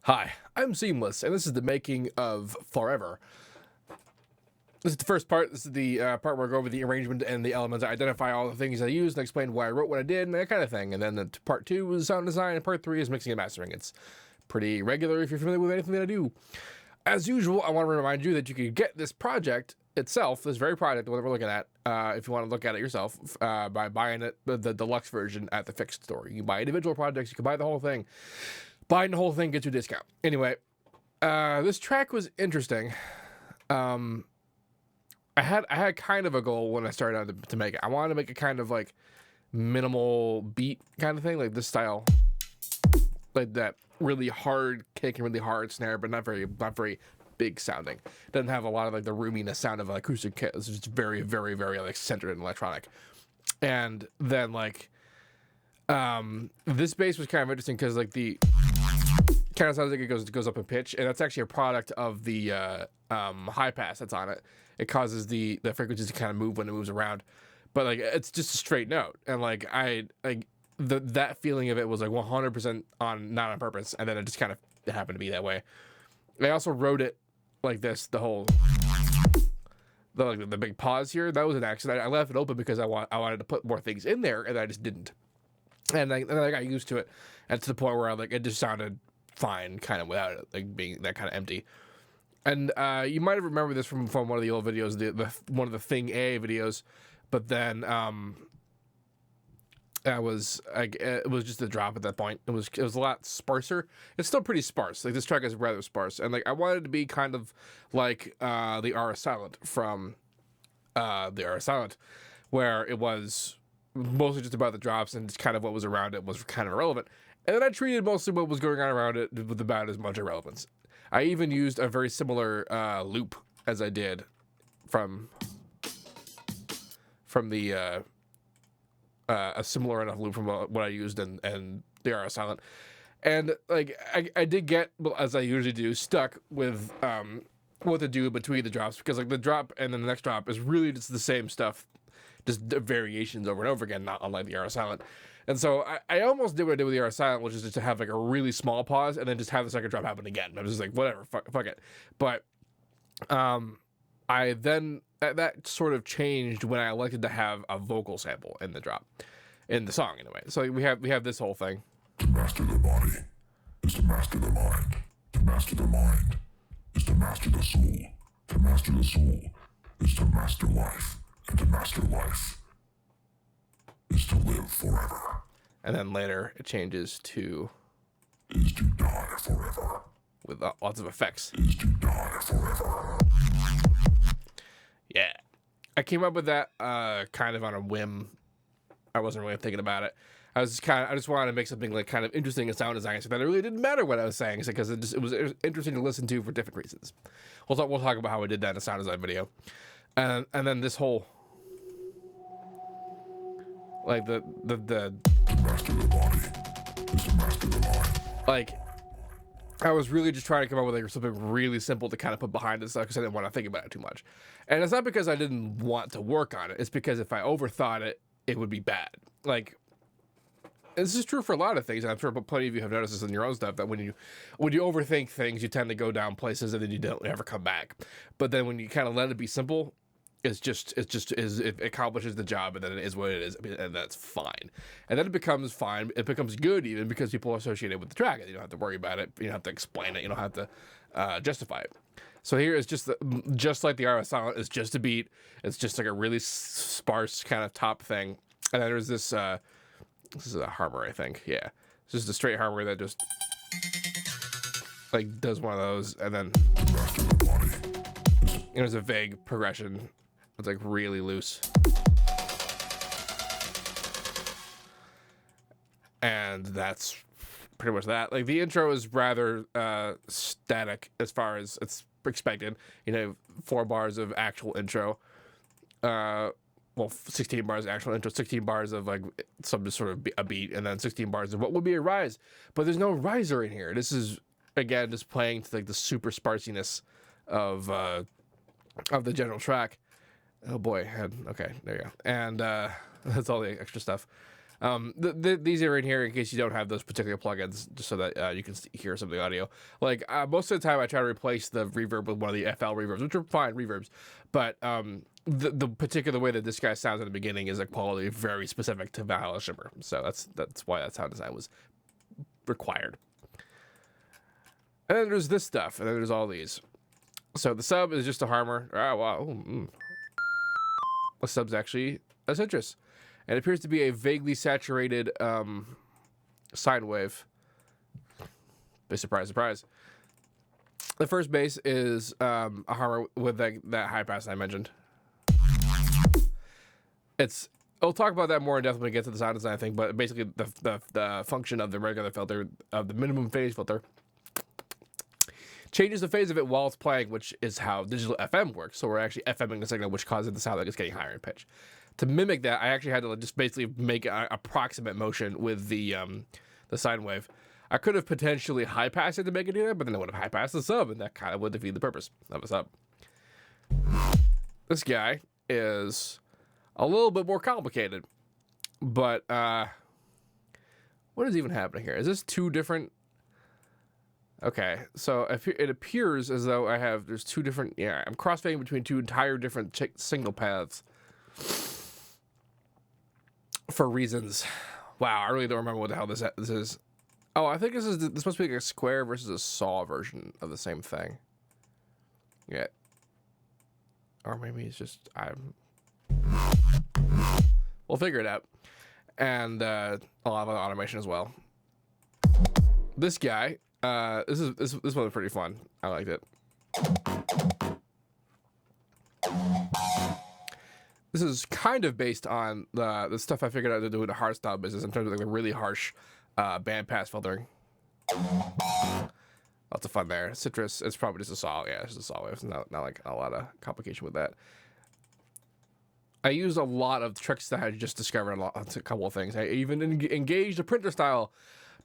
Hi, I'm Seamless, and this is the making of Forever. This is the first part. This is the part where I go over the arrangement and the elements. I identify all the things I used and explain why I wrote what I did and that kind of thing. And then part 2 is sound design, and part 3 is mixing and mastering. It's pretty regular if you're familiar with anything that I do. As usual, I want to remind you that you can get this project itself, this very project, what we're looking at, if you want to look at it yourself, by buying it, the deluxe version at the fixed store. You can buy individual projects, you can buy the whole thing. Buying the whole thing gets you a discount. Anyway, this track was interesting. I had kind of a goal when I started out to make it. I wanted to make a kind of like minimal beat kind of thing, like this style, like that really hard kick and really hard snare, but not very big sounding. It doesn't have a lot of like the roominess sound of an acoustic kit. It's just very, very, very like centered and electronic. And then like this bass was kind of interesting because like the kind of sounds like it goes up in pitch, and that's actually a product of the high pass that's on it. It causes the frequencies to kind of move when it moves around, but like it's just a straight note, and like that feeling of it was like 100% on, not on purpose, and then it just kind of happened to be that way. I also wrote it like this, the big pause here, that was an accident. I left it open because I wanted to put more things in there, and I just didn't. And I got used to it, and to the point where it just sounded fine kind of without it like being that kind of empty. And you might have remembered this from one of the old videos, one of the Thing A videos, but then it was just a drop at that point. It was a lot sparser. It's still pretty sparse. Like this track is rather sparse, and like I wanted it to be kind of like the R Silent from the R Silent, where it was mostly just about the drops, and just kind of what was around it was kind of irrelevant. And then I treated mostly what was going on around it with about as much irrelevance. I even used a very similar loop as I did from the a similar enough loop from what I used in the R Silent. And like I did get, as I usually do, stuck with what to do between the drops, because like the drop and then the next drop is really just the same stuff, just variations over and over again, not unlike the R Silent. And so I almost did what I did with the R Silent, which is just to have like a really small pause and then just have the second drop happen again. I was just like, whatever, fuck it. But I then that sort of changed when I elected to have a vocal sample in the drop, in the song anyway. So we have this whole thing. To master the body is to master the mind. To master the mind is to master the soul. To master the soul is to master life. And to master life is to live forever. And then later it changes to is to die forever. With lots of effects. Is to die forever. Yeah. I came up with that kind of on a whim. I wasn't really thinking about it. I just wanted to make something like kind of interesting in sound design, so that it really didn't matter what I was saying, because it was interesting to listen to for different reasons. We'll talk about how I did that in a sound design video. And then this whole like the to master the body is to master the mind. Like I was really just trying to come up with like something really simple to kind of put behind this stuff, because I didn't want to think about it too much. And it's not because I didn't want to work on it. It's because if I overthought it, it would be bad. Like, this is true for a lot of things, and I'm sure plenty of you have noticed this in your own stuff, that when you overthink things, you tend to go down places and then you don't ever come back. But then when you kind of let it be simple, it accomplishes the job, and then it is what it is, and that's fine. And then it becomes fine. It becomes good even because people associate it with the track, and you don't have to worry about it. You don't have to explain it. You don't have to justify it. So here is just like the R Silent, is just a beat. It's just like a really sparse kind of top thing, and then there's this. This is a harmony, I think. Yeah, it's just a straight harmony that just like does one of those, and then there's a vague progression. It's like really loose. And that's pretty much that. Like the intro is rather static as far as it's expected. 4 bars of actual intro. 16 bars of actual intro, 16 bars of like some sort of a beat, and then 16 bars of what would be a rise. But there's no riser in here. This is, again, just playing to like the super sparsiness of the general track. Oh boy, okay, there you go. And that's all the extra stuff. These are in here in case you don't have those particular plugins, just so that you can hear some of the audio. Like most of the time, I try to replace the reverb with one of the FL reverbs, which are fine reverbs, but the particular way that this guy sounds in the beginning is a quality very specific to Valhalla Shimmer. So that's why that sound design was required. And then there's this stuff, and then there's all these. So the sub is just a harmor. Oh, wow. The sub's actually a citrus. And it appears to be a vaguely saturated sine wave. Big surprise, surprise. The first bass is a harmor with that high pass I mentioned. I'll talk about that more in depth when we get to the sound design thing, but basically the function of the regular filter, of the minimum phase filter, changes the phase of it while it's playing, which is how digital FM works. So we're actually FMing the signal, which causes the sound like it's getting higher in pitch. To mimic that, I actually had to just basically make an approximate motion with the sine wave. I could have potentially high passed it to make it do that, but then I would have high passed the sub, and that kind of would defeat the purpose of a sub. This guy is a little bit more complicated, but what is even happening here? Is this two different? Okay, so it appears as though there's two different, I'm crossfading between two entire different signal paths for reasons. Wow, I really don't remember what the hell this is. Oh, I think this must be like a square versus a saw version of the same thing. Yeah. Or maybe it's just, we'll figure it out. And a lot of automation as well. This guy, this one was pretty fun. I liked it. This is kind of based on the stuff I figured out to do with the hardstyle business in terms of like the really harsh bandpass filtering. Lots of fun there. Citrus, it's probably just a saw. Yeah, it's just a saw wave. It's not like a lot of complication with that. I used a lot of tricks that I just discovered a couple of things. I even engaged the printer style.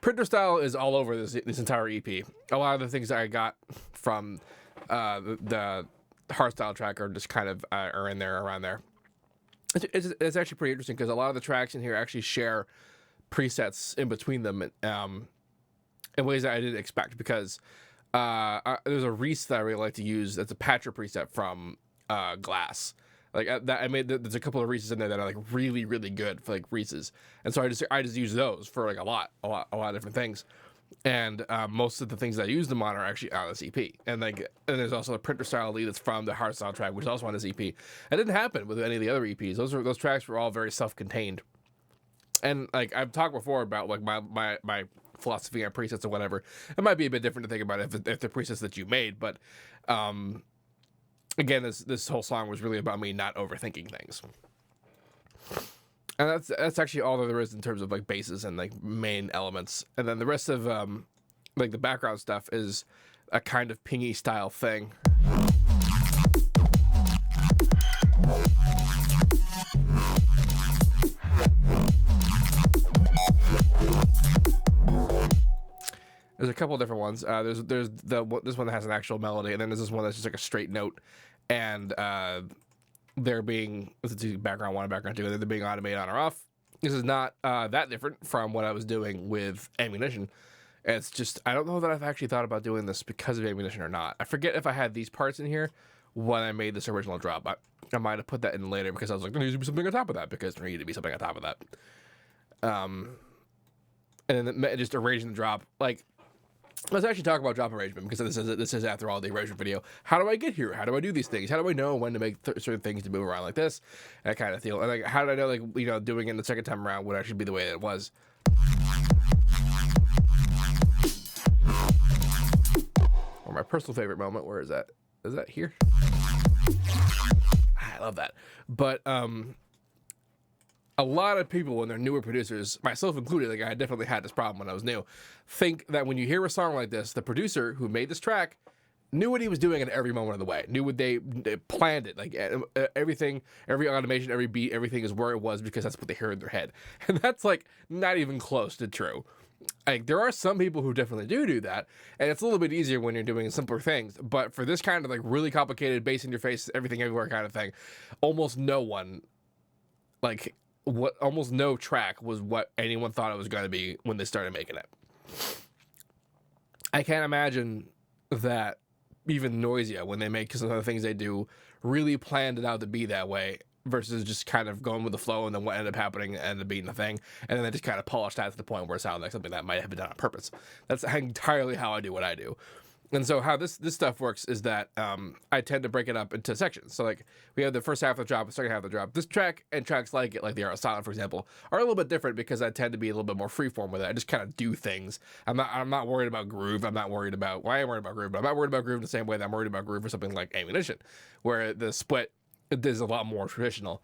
Printer style is all over this entire EP. A lot of the things that I got from the hardstyle track are just kind of are in there, around there. It's actually pretty interesting because a lot of the tracks in here actually share presets in between them in ways that I didn't expect, because there's a Reese that I really like to use that's a patcher preset from Glass. Like there's a couple of Reeses in there that are like really, really good for like Reeses, and so I just use those for like a lot of different things, and most of the things that I use them on are actually on this EP, and there's also a printer style lead that's from the hardstyle track, which is also on this EP. It didn't happen with any of the other EPs. Those tracks were all very self-contained, and like I've talked before about like my philosophy on presets or whatever. It might be a bit different to think about if the presets that you made, but again, this whole song was really about me not overthinking things. And that's actually all that there is in terms of like basses and like main elements. And then the rest of like the background stuff is a kind of pingy style thing. There's a couple of different ones. There's this one that has an actual melody, and then there's this one that's just like a straight note, and they're being background one and background two, and they're being automated on or off. This is not that different from what I was doing with Ammunition. It's just I don't know that I've actually thought about doing this because of Ammunition or not. I forget if I had these parts in here when I made this original drop. I might have put that in later because I was like, there needs to be something on top of that, because there needed to be something on top of that. And then just arranging the drop, like. Let's actually talk about drop arrangement, because this is after all the arrangement video. How do I get here? How do I do these things? How do I know when to make certain things to move around like this? That kind of deal. And like, how did I know, like, doing it the second time around would actually be the way that it was? Or my personal favorite moment. Where is that? Is that here? I love that. But a lot of people, when they're newer producers, myself included, like I definitely had this problem when I was new, think that when you hear a song like this, the producer who made this track knew what he was doing at every moment of the way, knew what they planned it, like everything, every automation, every beat, everything is where it was because that's what they hear in their head. And that's like not even close to true. Like there are some people who definitely do that, and it's a little bit easier when you're doing simpler things, but for this kind of like really complicated bass in your face, everything everywhere kind of thing, almost no one like what almost no track was what anyone thought it was going to be when they started making it. I can't imagine that even Noisia, when they make some of the things they do, really planned it out to be that way versus just kind of going with the flow, and then what ended up happening ended up being the thing, and then they just kind of polished that to the point where it sounded like something that might have been done on purpose. That's entirely how I do what I do. And so how this stuff works is that I tend to break it up into sections. So like we have the first half of the drop, the second half of the drop. This track and tracks like it, like the Art Silent, for example, are a little bit different because I tend to be a little bit more freeform with it. I just kind of do things. I'm not worried about groove. I'm not worried about, well, I am worried about groove, but I'm not worried about groove the same way that I'm worried about groove for something like Ammunition, where the split is a lot more traditional.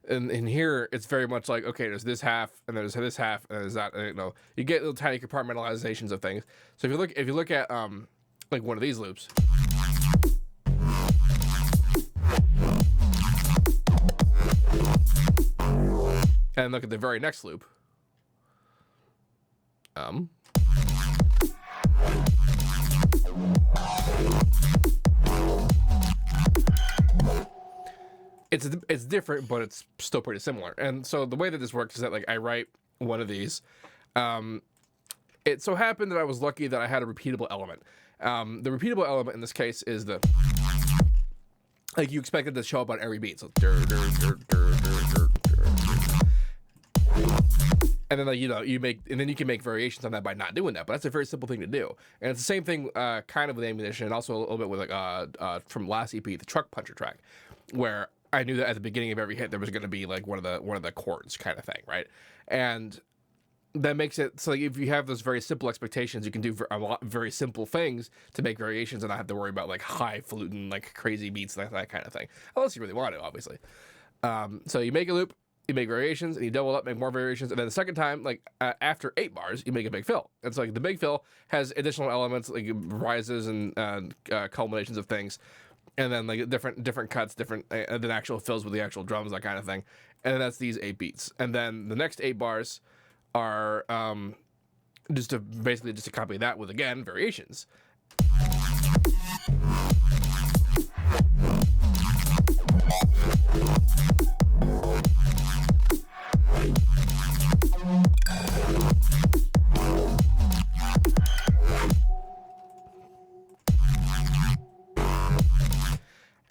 And in here, it's very much like, okay, there's this half, and there's this half, and there's that. And, you know, you get little tiny compartmentalizations of things. So if you look at like one of these loops, and look at the very next loop, it's different, but it's still pretty similar. And so the way that this works is that like I write one of these. It so happened that I was lucky that I had a repeatable element. The repeatable element in this case is the, like, you expect it to show up on every beat. So and then, like, you know, you can make variations on that by not doing that. But that's a very simple thing to do. And it's the same thing kind of with Ammunition, and also a little bit with like from last EP, the Truck Puncher track, where I knew that at the beginning of every hit there was going to be like one of the chords kind of thing, right? And that makes it so like if you have those very simple expectations, you can do a lot very simple things to make variations and not have to worry about like highfalutin, like crazy beats, that kind of thing. Unless you really want to, obviously. So you make a loop, you make variations, and you double up, make more variations, and then the second time, like after 8 bars, you make a big fill. And so like the big fill has additional elements like rises and culminations of things, and then like different cuts, different than actual fills with the actual drums, that kind of thing. And then that's these 8 beats, and then the next 8 bars are basically just to copy that with, again, variations.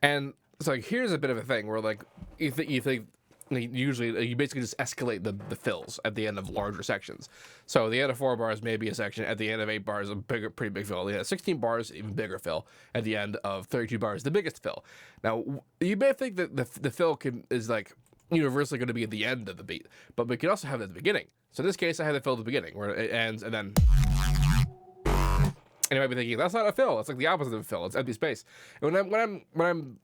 And it's like, here's a bit of a thing where like you think usually you basically just escalate the fills at the end of larger sections. So the end of 4 bars may be a section, at the end of 8 bars a pretty big fill, at the end of 16 bars even bigger fill, at the end of 32 bars the biggest fill. Now you may think that the fill is like universally going to be at the end of the beat, but we can also have it at the beginning. So in this case I have the fill at the beginning where it ends, and then and you might be thinking that's not a fill, it's like the opposite of a fill, it's empty space. And when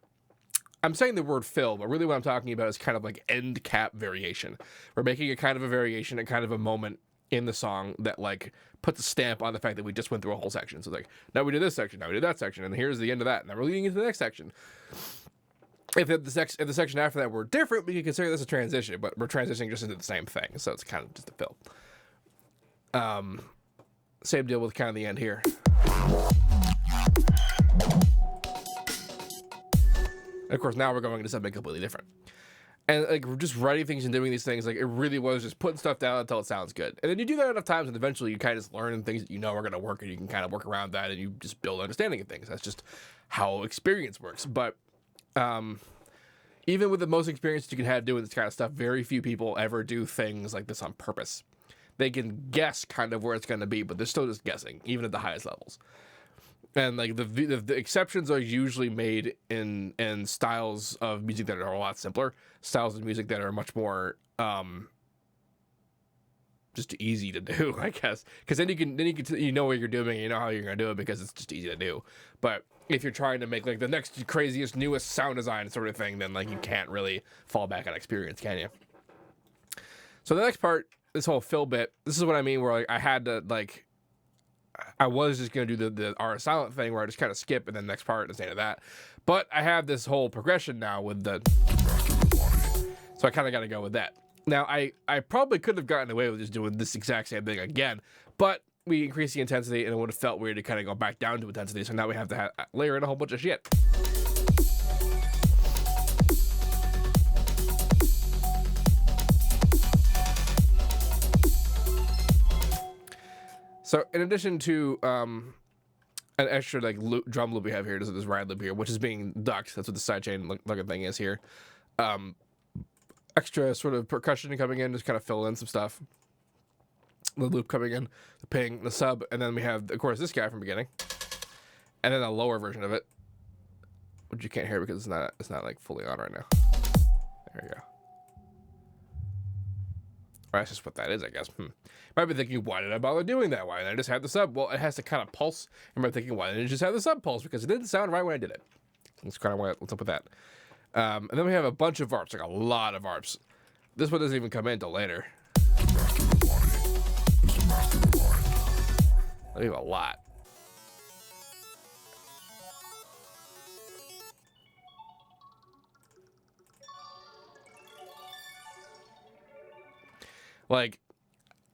I'm saying the word fill, but really what I'm talking about is kind of like end cap variation. We're making a kind of a variation, a kind of a moment in the song that like puts a stamp on the fact that we just went through a whole section. So like, now we did this section, now we did that section, and here's the end of that, and now we're leading into the next section. If the section after that were different, we could consider this a transition, but we're transitioning just into the same thing, so it's kind of just a fill. Same deal with kind of the end here. And of course, now we're going into something completely different. And like we're just writing things and doing these things, like it really was just putting stuff down until it sounds good. And then you do that enough times, and eventually you kind of just learn things that you know are going to work, and you can kind of work around that, and you just build understanding of things. That's just how experience works. But even with the most experience you can have doing this kind of stuff, very few people ever do things like this on purpose. They can guess kind of where it's going to be, but they're still just guessing, even at the highest levels. And like the exceptions are usually made in styles of music that are a lot simpler, styles of music that are much more just easy to do, I guess. Because then you know what you're doing, and you know how you're gonna do it because it's just easy to do. But if you're trying to make like the next craziest, newest sound design sort of thing, then like you can't really fall back on experience, can you? So the next part, this whole fill bit, this is what I mean, where like I had to like. I was just going to do the R silent thing where I just kind of skip and then next part instead of that. But I have this whole progression now with the... So I kind of got to go with that. Now, I probably could have gotten away with just doing this exact same thing again, but we increased the intensity and it would have felt weird to kind of go back down to intensity. So now we have to layer in a whole bunch of shit. So in addition to an extra like drum loop we have here, there's this ride loop here, which is being ducked. That's what the sidechain looking thing is here. Extra sort of percussion coming in, just kind of fill in some stuff. The loop coming in, the ping, the sub, and then we have, of course, this guy from the beginning, and then a lower version of it, which you can't hear because it's not like fully on right now. There you go. Or that's just what that is, I guess. Might be thinking, why did I bother doing that? Why didn't I just have the sub? Well, it has to kind of pulse. And I'm thinking, why didn't it just have the sub pulse? Because it didn't sound right when I did it. That's kind of what's up with that. And then we have a bunch of ARPs, like a lot of ARPs. This one doesn't even come in until later. I have a lot. Like,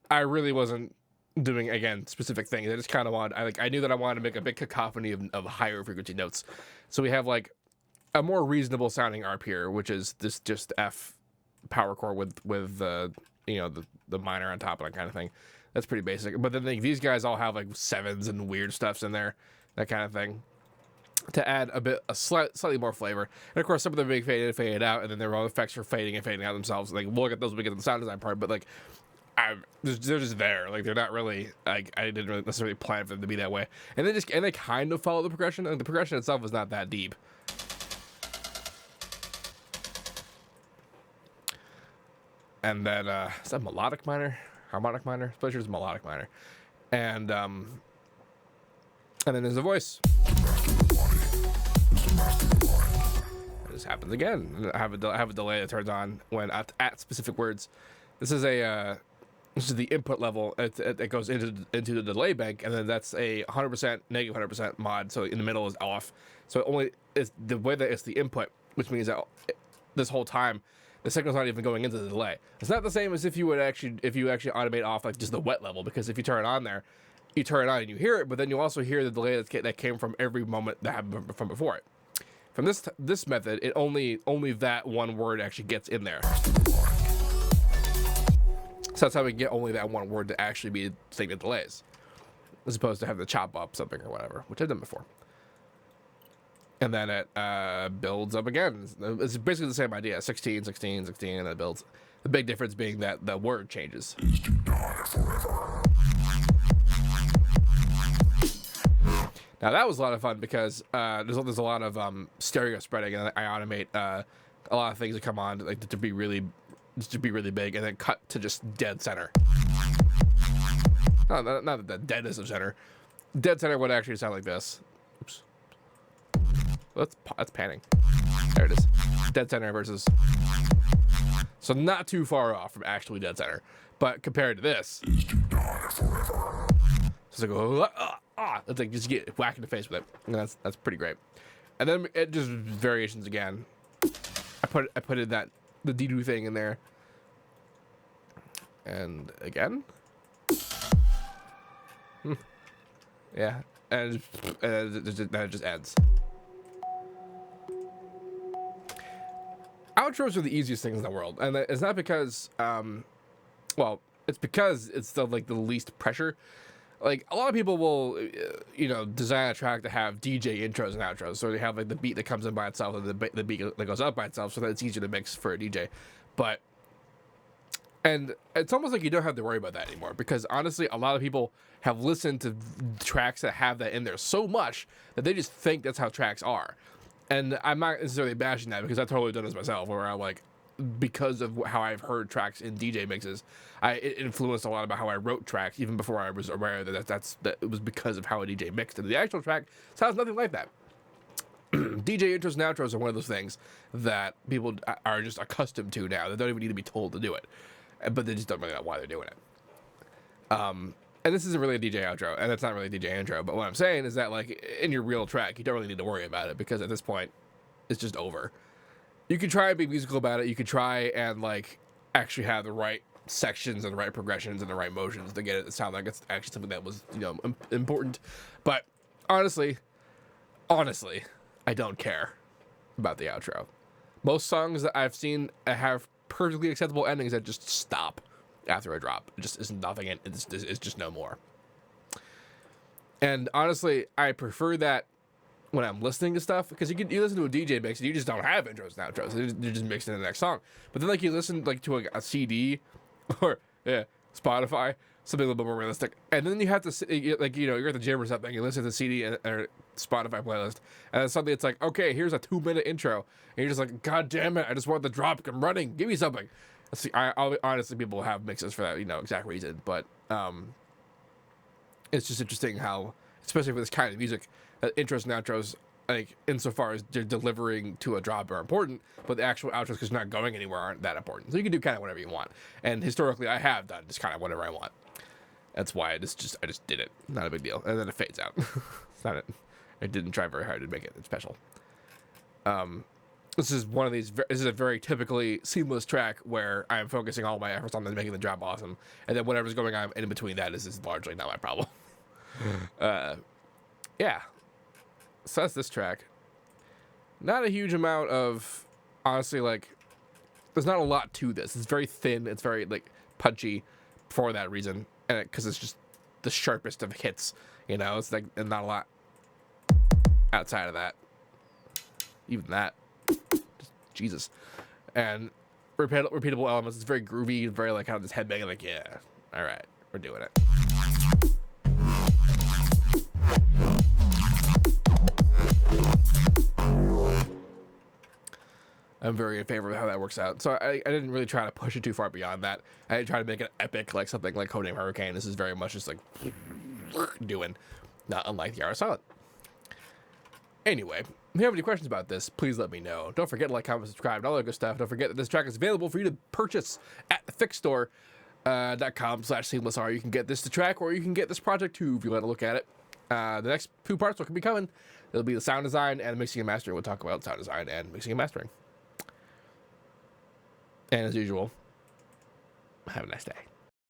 I really wasn't doing, again, specific things. I just kind of wanted, I knew that I wanted to make a big cacophony of higher frequency notes. So we have like a more reasonable sounding ARP here, which is this just F power chord with you know, the minor on top of that kind of thing. That's pretty basic. But then these guys all have like sevens and weird stuffs in there, that kind of thing, to add slightly more flavor. And of course, some of them being faded out, and then their own effects for fading and fading out themselves. Like, we'll look at those when we get to the sound design part, but like, they're just there. Like, they're not really, like, I didn't really necessarily plan for them to be that way. And they kind of follow the progression, and the progression itself is not that deep. And then is that melodic minor, harmonic minor? Especially it's melodic minor, and then there's a voice. This happens again. I have a delay that turns on when at specific words. This is the input level. It goes into the delay bank, and then that's a 100% negative 100% mod. So in the middle is off. So it's the way that it's the input, which means that this whole time the signal's not even going into the delay. It's not the same as if you actually automate off like just the wet level, because if you turn it on there, you turn it on and you hear it, but then you also hear the delay that came from every moment that happened from before it. From this method, it only that one word actually gets in there. So that's how we get only that one word to actually be the thing that delays, as opposed to have to chop up something or whatever, which I've done before. And then it builds up again. It's basically the same idea: 16, 16, 16, and then it builds. The big difference being that the word changes. Now that was a lot of fun because there's a lot of stereo spreading, and I automate a lot of things that come on like to be really big, and then cut to just dead center. No, not the deadness of center. Dead center would actually sound like this. Oops. That's panning. There it is. Dead center versus. So not too far off from actually dead center, but compared to this, so it's like it's like just get whacked in the face with it, and that's pretty great. And then it just variations again. I put in the D-do thing in there, and again, yeah, and it just ends. Outros are the easiest things in the world, and it's not because, well, it's because it's the least pressure. Like, a lot of people will, design a track to have DJ intros and outros, so they have like the beat that comes in by itself and the beat that goes up by itself, so that it's easier to mix for a DJ. And it's almost like you don't have to worry about that anymore, because honestly, a lot of people have listened to tracks that have that in there so much that they just think that's how tracks are. And I'm not necessarily bashing that, because I've totally done this myself, where I'm like, because of how I've heard tracks in DJ mixes, it influenced a lot about how I wrote tracks, even before I was aware that it was because of how a DJ mixed. And the actual track sounds nothing like that. DJ intros and outros are one of those things that people are just accustomed to now. They don't even need to be told to do it, but they just don't really know why they're doing it. And this isn't really a DJ outro, and it's not really a DJ intro, but what I'm saying is that, like, in your real track, you don't really need to worry about it, because at this point, it's just over. You can try and be musical about it. You could try and, like, actually have the right sections and the right progressions and the right motions to get it to sound like it's actually something that was, important. But honestly, I don't care about the outro. Most songs that I've seen have perfectly acceptable endings that just stop after a drop. It just is nothing, and it's just no more. And honestly, I prefer that when I'm listening to stuff, because you listen to a DJ mix and you just don't have intros and outros. They're just mixed in the next song. But then like you listen like to a CD or Spotify, something a little bit more realistic, and then you have to like you're at the gym or something, you listen to the CD or Spotify playlist, and then suddenly it's like, okay, here's a 2-minute intro, and you're just like, god damn it, I just want the drop, I'm running, give me something. See, honestly, people have mixes for that exact reason, but it's just interesting how, especially for this kind of music, that intros and outros, like insofar as they're delivering to a drop, are important, but the actual outros, because they're not going anywhere, aren't that important. So you can do kind of whatever you want, and historically I have done just kind of whatever I want. That's why I just did it. Not a big deal, and then it fades out. It's not it. I didn't try very hard to make it special. This is one of these. This is a very typically seamless track where I'm focusing all my efforts on making the drop awesome, and then whatever's going on in between that is largely not my problem. Yeah. So that's this track. Not a huge amount of, honestly, like, there's not a lot to this. It's very thin. It's very like punchy for that reason, and because it's just the sharpest of hits. It's like not a lot outside of that. Even that. Jesus. And repeatable elements. It's very groovy, very like kind of this headbanging, like, yeah, all right, we're doing it. I'm very in favor of how that works out. So I didn't really try to push it too far beyond that. I didn't try to make it epic like something like Codename Hurricane. This is very much just like doing, not unlike the Art of Silent. Anyway, if you have any questions about this, please let me know. Don't forget to like, comment, subscribe, and all that good stuff. Don't forget that this track is available for you to purchase at thefixstore.com/SeamlessR. You can get this to track, or you can get this project too if you want to look at it. The next 2 parts will be coming. It'll be the sound design and mixing and mastering. We'll talk about sound design and mixing and mastering. And as usual, have a nice day.